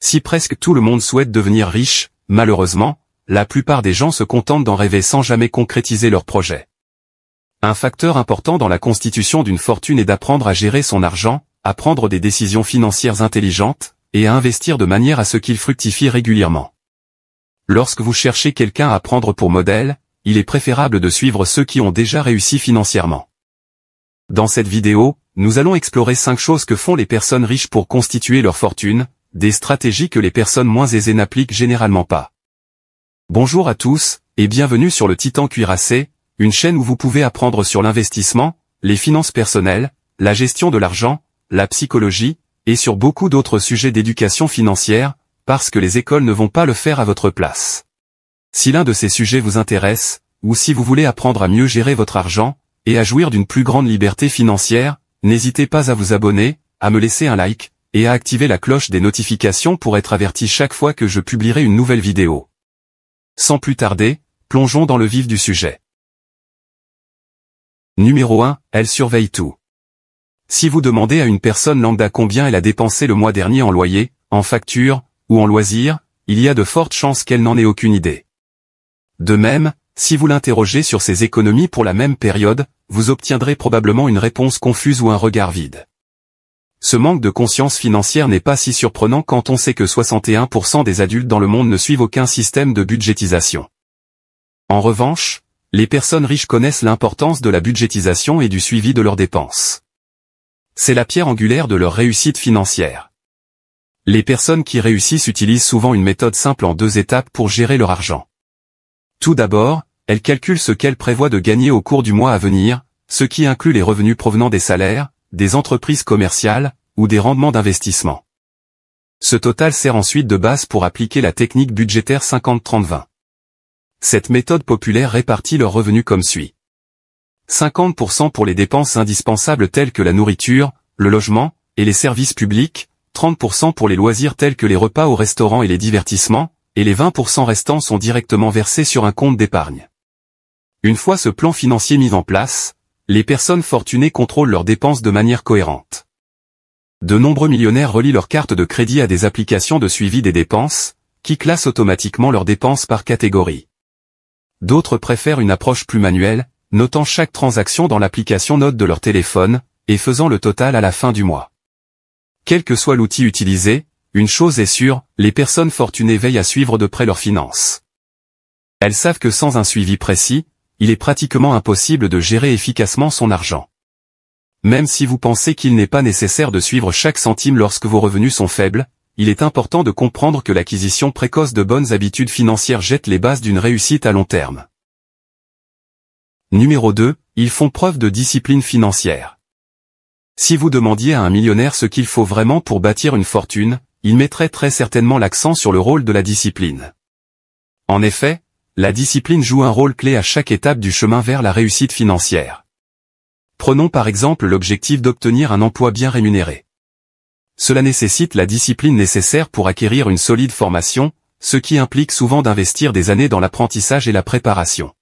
Si presque tout le monde souhaite devenir riche, malheureusement, la plupart des gens se contentent d'en rêver sans jamais concrétiser leur projet. Un facteur important dans la constitution d'une fortune est d'apprendre à gérer son argent, à prendre des décisions financières intelligentes, et à investir de manière à ce qu'il fructifie régulièrement. Lorsque vous cherchez quelqu'un à prendre pour modèle, il est préférable de suivre ceux qui ont déjà réussi financièrement. Dans cette vidéo, nous allons explorer 5 choses que font les personnes riches pour constituer leur fortune, des stratégies que les personnes moins aisées n'appliquent généralement pas. Bonjour à tous, et bienvenue sur le Titan Cuirassé, une chaîne où vous pouvez apprendre sur l'investissement, les finances personnelles, la gestion de l'argent, la psychologie, et sur beaucoup d'autres sujets d'éducation financière, parce que les écoles ne vont pas le faire à votre place. Si l'un de ces sujets vous intéresse, ou si vous voulez apprendre à mieux gérer votre argent, et à jouir d'une plus grande liberté financière, n'hésitez pas à vous abonner, à me laisser un like, et à activer la cloche des notifications pour être averti chaque fois que je publierai une nouvelle vidéo. Sans plus tarder, plongeons dans le vif du sujet. Numéro 1, elle surveille tout. Si vous demandez à une personne lambda combien elle a dépensé le mois dernier en loyer, en facture, ou en loisirs, il y a de fortes chances qu'elle n'en ait aucune idée. De même, si vous l'interrogez sur ses économies pour la même période, vous obtiendrez probablement une réponse confuse ou un regard vide. Ce manque de conscience financière n'est pas si surprenant quand on sait que 61% des adultes dans le monde ne suivent aucun système de budgétisation. En revanche, les personnes riches connaissent l'importance de la budgétisation et du suivi de leurs dépenses. C'est la pierre angulaire de leur réussite financière. Les personnes qui réussissent utilisent souvent une méthode simple en 2 étapes pour gérer leur argent. Tout d'abord, elles calculent ce qu'elles prévoient de gagner au cours du mois à venir, ce qui inclut les revenus provenant des salaires, des entreprises commerciales, ou des rendements d'investissement. Ce total sert ensuite de base pour appliquer la technique budgétaire 50-30-20. Cette méthode populaire répartit leurs revenus comme suit. 50% pour les dépenses indispensables telles que la nourriture, le logement, et les services publics, 30% pour les loisirs tels que les repas au restaurant et les divertissements, et les 20% restants sont directement versés sur un compte d'épargne. Une fois ce plan financier mis en place, les personnes fortunées contrôlent leurs dépenses de manière cohérente. De nombreux millionnaires relient leurs cartes de crédit à des applications de suivi des dépenses, qui classent automatiquement leurs dépenses par catégorie. D'autres préfèrent une approche plus manuelle, notant chaque transaction dans l'application Notes de leur téléphone, et faisant le total à la fin du mois. Quel que soit l'outil utilisé, une chose est sûre, les personnes fortunées veillent à suivre de près leurs finances. Elles savent que sans un suivi précis, il est pratiquement impossible de gérer efficacement son argent. Même si vous pensez qu'il n'est pas nécessaire de suivre chaque centime lorsque vos revenus sont faibles, il est important de comprendre que l'acquisition précoce de bonnes habitudes financières jette les bases d'une réussite à long terme. Numéro 2, ils font preuve de discipline financière. Si vous demandiez à un millionnaire ce qu'il faut vraiment pour bâtir une fortune, il mettrait très certainement l'accent sur le rôle de la discipline. En effet, la discipline joue un rôle clé à chaque étape du chemin vers la réussite financière. Prenons par exemple l'objectif d'obtenir un emploi bien rémunéré. Cela nécessite la discipline nécessaire pour acquérir une solide formation, ce qui implique souvent d'investir des années dans l'apprentissage et la préparation.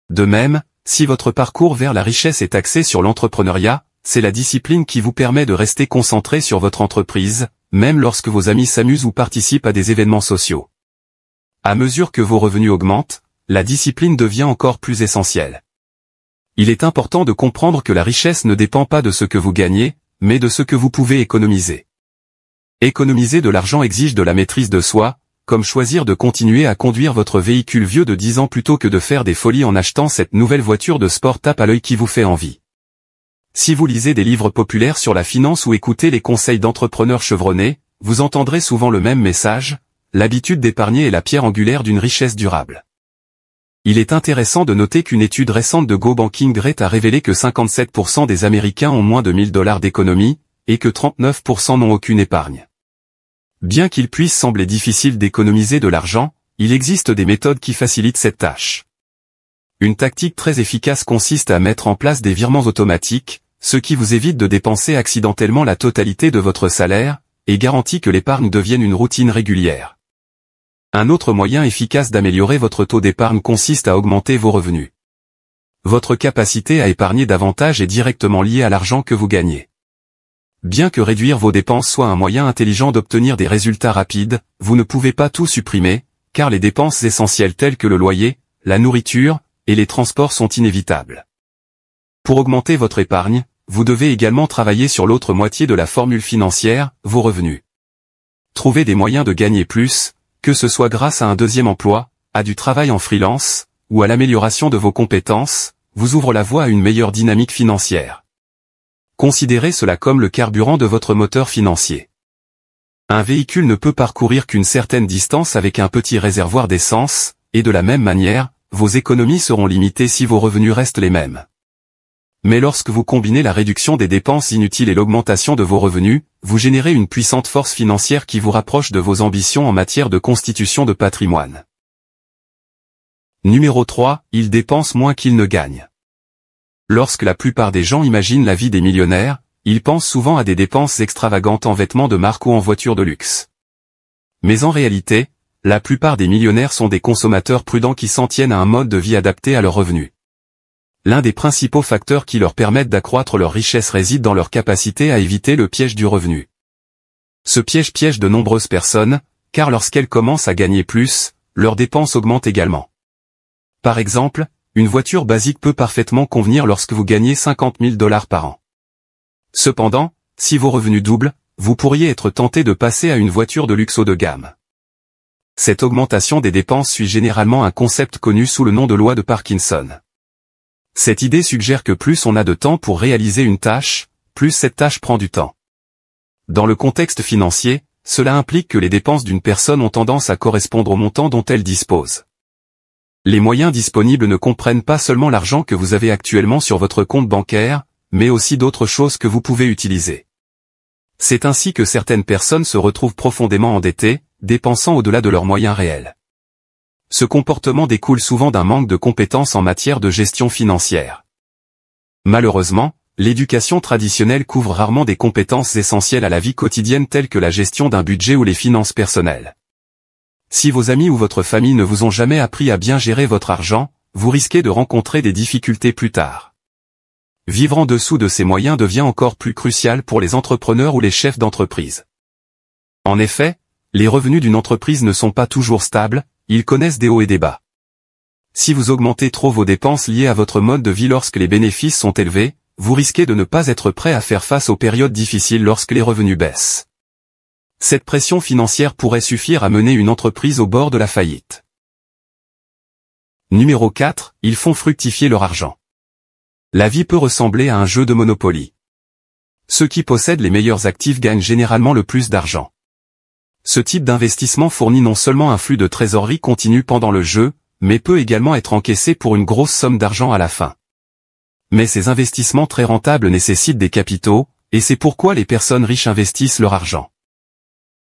De même, si votre parcours vers la richesse est axé sur l'entrepreneuriat, c'est la discipline qui vous permet de rester concentré sur votre entreprise, même lorsque vos amis s'amusent ou participent à des événements sociaux. À mesure que vos revenus augmentent, la discipline devient encore plus essentielle. Il est important de comprendre que la richesse ne dépend pas de ce que vous gagnez, mais de ce que vous pouvez économiser. Économiser de l'argent exige de la maîtrise de soi, comme choisir de continuer à conduire votre véhicule vieux de 10 ans plutôt que de faire des folies en achetant cette nouvelle voiture de sport tape à l'œil qui vous fait envie. Si vous lisez des livres populaires sur la finance ou écoutez les conseils d'entrepreneurs chevronnés, vous entendrez souvent le même message, l'habitude d'épargner est la pierre angulaire d'une richesse durable. Il est intéressant de noter qu'une étude récente de GoBanking Rate a révélé que 57% des Américains ont moins de $1000 d'économie, et que 39% n'ont aucune épargne. Bien qu'il puisse sembler difficile d'économiser de l'argent, il existe des méthodes qui facilitent cette tâche. Une tactique très efficace consiste à mettre en place des virements automatiques, ce qui vous évite de dépenser accidentellement la totalité de votre salaire, et garantit que l'épargne devienne une routine régulière. Un autre moyen efficace d'améliorer votre taux d'épargne consiste à augmenter vos revenus. Votre capacité à épargner davantage est directement liée à l'argent que vous gagnez. Bien que réduire vos dépenses soit un moyen intelligent d'obtenir des résultats rapides, vous ne pouvez pas tout supprimer, car les dépenses essentielles telles que le loyer, la nourriture et les transports sont inévitables. Pour augmenter votre épargne, vous devez également travailler sur l'autre moitié de la formule financière, vos revenus. Trouver des moyens de gagner plus, que ce soit grâce à un deuxième emploi, à du travail en freelance, ou à l'amélioration de vos compétences, vous ouvre la voie à une meilleure dynamique financière. Considérez cela comme le carburant de votre moteur financier. Un véhicule ne peut parcourir qu'une certaine distance avec un petit réservoir d'essence, et de la même manière, vos économies seront limitées si vos revenus restent les mêmes. Mais lorsque vous combinez la réduction des dépenses inutiles et l'augmentation de vos revenus, vous générez une puissante force financière qui vous rapproche de vos ambitions en matière de constitution de patrimoine. Numéro 3, ils dépensent moins qu'ils ne gagnent. Lorsque la plupart des gens imaginent la vie des millionnaires, ils pensent souvent à des dépenses extravagantes en vêtements de marque ou en voitures de luxe. Mais en réalité, la plupart des millionnaires sont des consommateurs prudents qui s'en tiennent à un mode de vie adapté à leurs revenus. L'un des principaux facteurs qui leur permettent d'accroître leur richesse réside dans leur capacité à éviter le piège du revenu. Ce piège de nombreuses personnes, car lorsqu'elles commencent à gagner plus, leurs dépenses augmentent également. Par exemple, une voiture basique peut parfaitement convenir lorsque vous gagnez 50 000 $ par an. Cependant, si vos revenus doublent, vous pourriez être tenté de passer à une voiture de luxe haut de gamme. Cette augmentation des dépenses suit généralement un concept connu sous le nom de loi de Parkinson. Cette idée suggère que plus on a de temps pour réaliser une tâche, plus cette tâche prend du temps. Dans le contexte financier, cela implique que les dépenses d'une personne ont tendance à correspondre au montant dont elle dispose. Les moyens disponibles ne comprennent pas seulement l'argent que vous avez actuellement sur votre compte bancaire, mais aussi d'autres choses que vous pouvez utiliser. C'est ainsi que certaines personnes se retrouvent profondément endettées, dépensant au-delà de leurs moyens réels. Ce comportement découle souvent d'un manque de compétences en matière de gestion financière. Malheureusement, l'éducation traditionnelle couvre rarement des compétences essentielles à la vie quotidienne telles que la gestion d'un budget ou les finances personnelles. Si vos amis ou votre famille ne vous ont jamais appris à bien gérer votre argent, vous risquez de rencontrer des difficultés plus tard. Vivre en dessous de ces moyens devient encore plus crucial pour les entrepreneurs ou les chefs d'entreprise. En effet, les revenus d'une entreprise ne sont pas toujours stables, ils connaissent des hauts et des bas. Si vous augmentez trop vos dépenses liées à votre mode de vie lorsque les bénéfices sont élevés, vous risquez de ne pas être prêt à faire face aux périodes difficiles lorsque les revenus baissent. Cette pression financière pourrait suffire à mener une entreprise au bord de la faillite. Numéro 4, ils font fructifier leur argent. La vie peut ressembler à un jeu de Monopoly. Ceux qui possèdent les meilleurs actifs gagnent généralement le plus d'argent. Ce type d'investissement fournit non seulement un flux de trésorerie continu pendant le jeu, mais peut également être encaissé pour une grosse somme d'argent à la fin. Mais ces investissements très rentables nécessitent des capitaux, et c'est pourquoi les personnes riches investissent leur argent.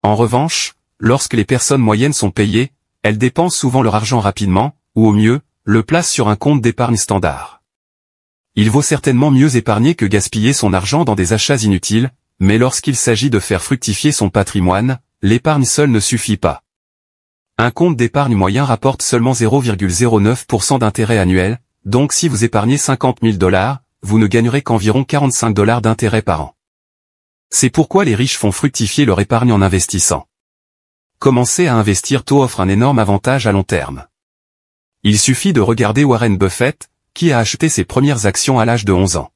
En revanche, lorsque les personnes moyennes sont payées, elles dépensent souvent leur argent rapidement, ou au mieux, le placent sur un compte d'épargne standard. Il vaut certainement mieux épargner que gaspiller son argent dans des achats inutiles, mais lorsqu'il s'agit de faire fructifier son patrimoine, l'épargne seule ne suffit pas. Un compte d'épargne moyen rapporte seulement 0,09% d'intérêt annuel, donc si vous épargnez 50 000 $, vous ne gagnerez qu'environ 45 $ d'intérêt par an. C'est pourquoi les riches font fructifier leur épargne en investissant. Commencer à investir tôt offre un énorme avantage à long terme. Il suffit de regarder Warren Buffett, qui a acheté ses premières actions à l'âge de 11 ans.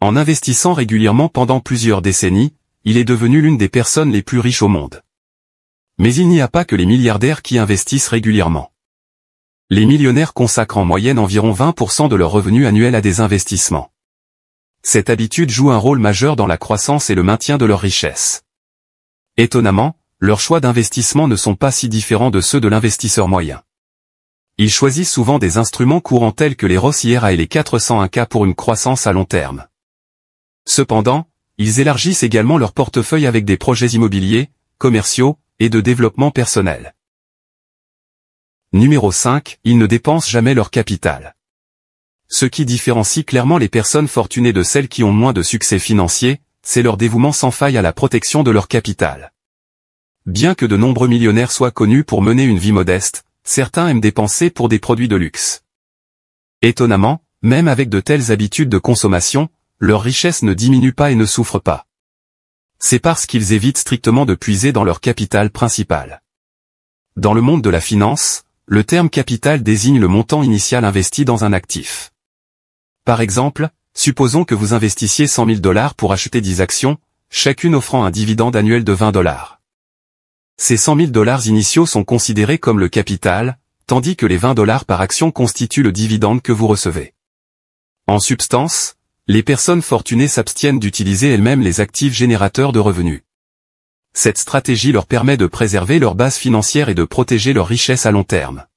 En investissant régulièrement pendant plusieurs décennies, il est devenu l'une des personnes les plus riches au monde. Mais il n'y a pas que les milliardaires qui investissent régulièrement. Les millionnaires consacrent en moyenne environ 20% de leurs revenus annuels à des investissements. Cette habitude joue un rôle majeur dans la croissance et le maintien de leur richesse. Étonnamment, leurs choix d'investissement ne sont pas si différents de ceux de l'investisseur moyen. Ils choisissent souvent des instruments courants tels que les Roth IRA et les 401k pour une croissance à long terme. Cependant, ils élargissent également leur portefeuille avec des projets immobiliers, commerciaux, et de développement personnel. Numéro 5, ils ne dépensent jamais leur capital. Ce qui différencie clairement les personnes fortunées de celles qui ont moins de succès financier, c'est leur dévouement sans faille à la protection de leur capital. Bien que de nombreux millionnaires soient connus pour mener une vie modeste, certains aiment dépenser pour des produits de luxe. Étonnamment, même avec de telles habitudes de consommation, leur richesse ne diminue pas et ne souffre pas. c'est parce qu'ils évitent strictement de puiser dans leur capital principal. Dans le monde de la finance, le terme capital désigne le montant initial investi dans un actif. Par exemple, supposons que vous investissiez 100 000 $ pour acheter 10 actions, chacune offrant un dividende annuel de 20 $. Ces 100 000 $ initiaux sont considérés comme le capital, tandis que les 20 $ par action constituent le dividende que vous recevez. En substance, les personnes fortunées s'abstiennent d'utiliser elles-mêmes les actifs générateurs de revenus. Cette stratégie leur permet de préserver leur base financière et de protéger leur richesse à long terme.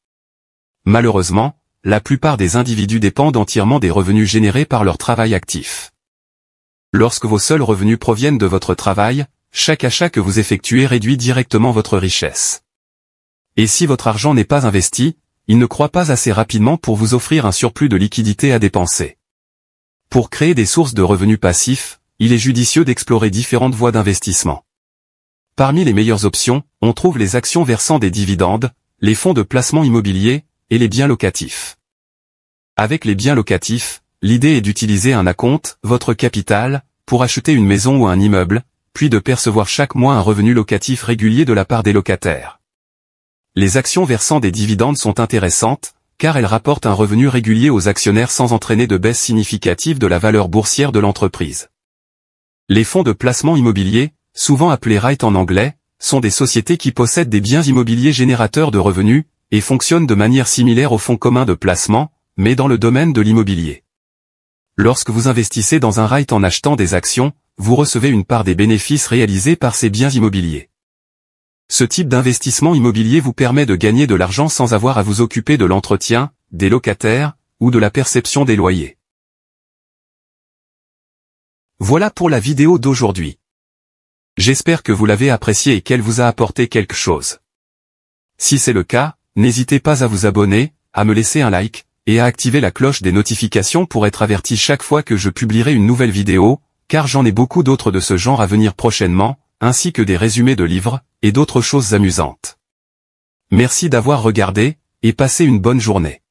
Malheureusement, la plupart des individus dépendent entièrement des revenus générés par leur travail actif. Lorsque vos seuls revenus proviennent de votre travail, chaque achat que vous effectuez réduit directement votre richesse. Et si votre argent n'est pas investi, il ne croît pas assez rapidement pour vous offrir un surplus de liquidité à dépenser. Pour créer des sources de revenus passifs, il est judicieux d'explorer différentes voies d'investissement. Parmi les meilleures options, on trouve les actions versant des dividendes, les fonds de placement immobilier, et les biens locatifs. Avec les biens locatifs, l'idée est d'utiliser un acompte, votre capital, pour acheter une maison ou un immeuble, puis de percevoir chaque mois un revenu locatif régulier de la part des locataires. Les actions versant des dividendes sont intéressantes, car elles rapportent un revenu régulier aux actionnaires sans entraîner de baisse significative de la valeur boursière de l'entreprise. Les fonds de placement immobilier, souvent appelés REIT en anglais, sont des sociétés qui possèdent des biens immobiliers générateurs de revenus, et fonctionnent de manière similaire aux fonds communs de placement, mais dans le domaine de l'immobilier. Lorsque vous investissez dans un REIT en achetant des actions, vous recevez une part des bénéfices réalisés par ces biens immobiliers. Ce type d'investissement immobilier vous permet de gagner de l'argent sans avoir à vous occuper de l'entretien, des locataires, ou de la perception des loyers. Voilà pour la vidéo d'aujourd'hui. J'espère que vous l'avez appréciée et qu'elle vous a apporté quelque chose. Si c'est le cas, n'hésitez pas à vous abonner, à me laisser un like, et à activer la cloche des notifications pour être averti chaque fois que je publierai une nouvelle vidéo, car j'en ai beaucoup d'autres de ce genre à venir prochainement, ainsi que des résumés de livres, et d'autres choses amusantes. Merci d'avoir regardé, et passez une bonne journée.